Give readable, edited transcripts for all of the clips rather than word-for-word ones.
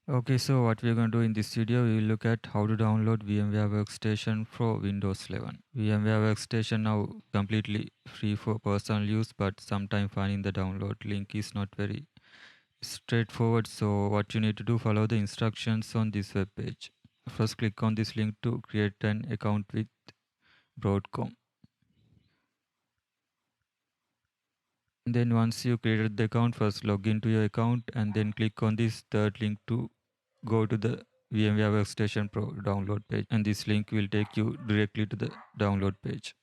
Okay, so what we're going to do in this video, we will look at how to download VMware Workstation for Windows 11. VMware Workstation now completely free for personal use, but sometimes finding the download link is not very straightforward. So what you need to do, follow the instructions on this web page. First, click on this link to create an account with Broadcom. Then once you created the account, first log into your account and then click on this third link to go to the VMware Workstation Pro download page, and this link will take you directly to the download page.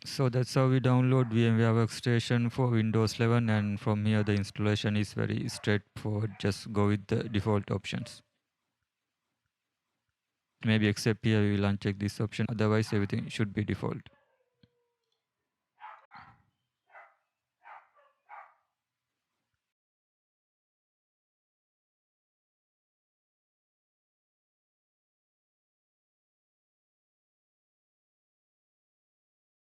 So that's how we download VMware Workstation for Windows 11, and from here the installation is very straightforward. Just go with the default options. Maybe except here we will uncheck this option, otherwise everything should be default.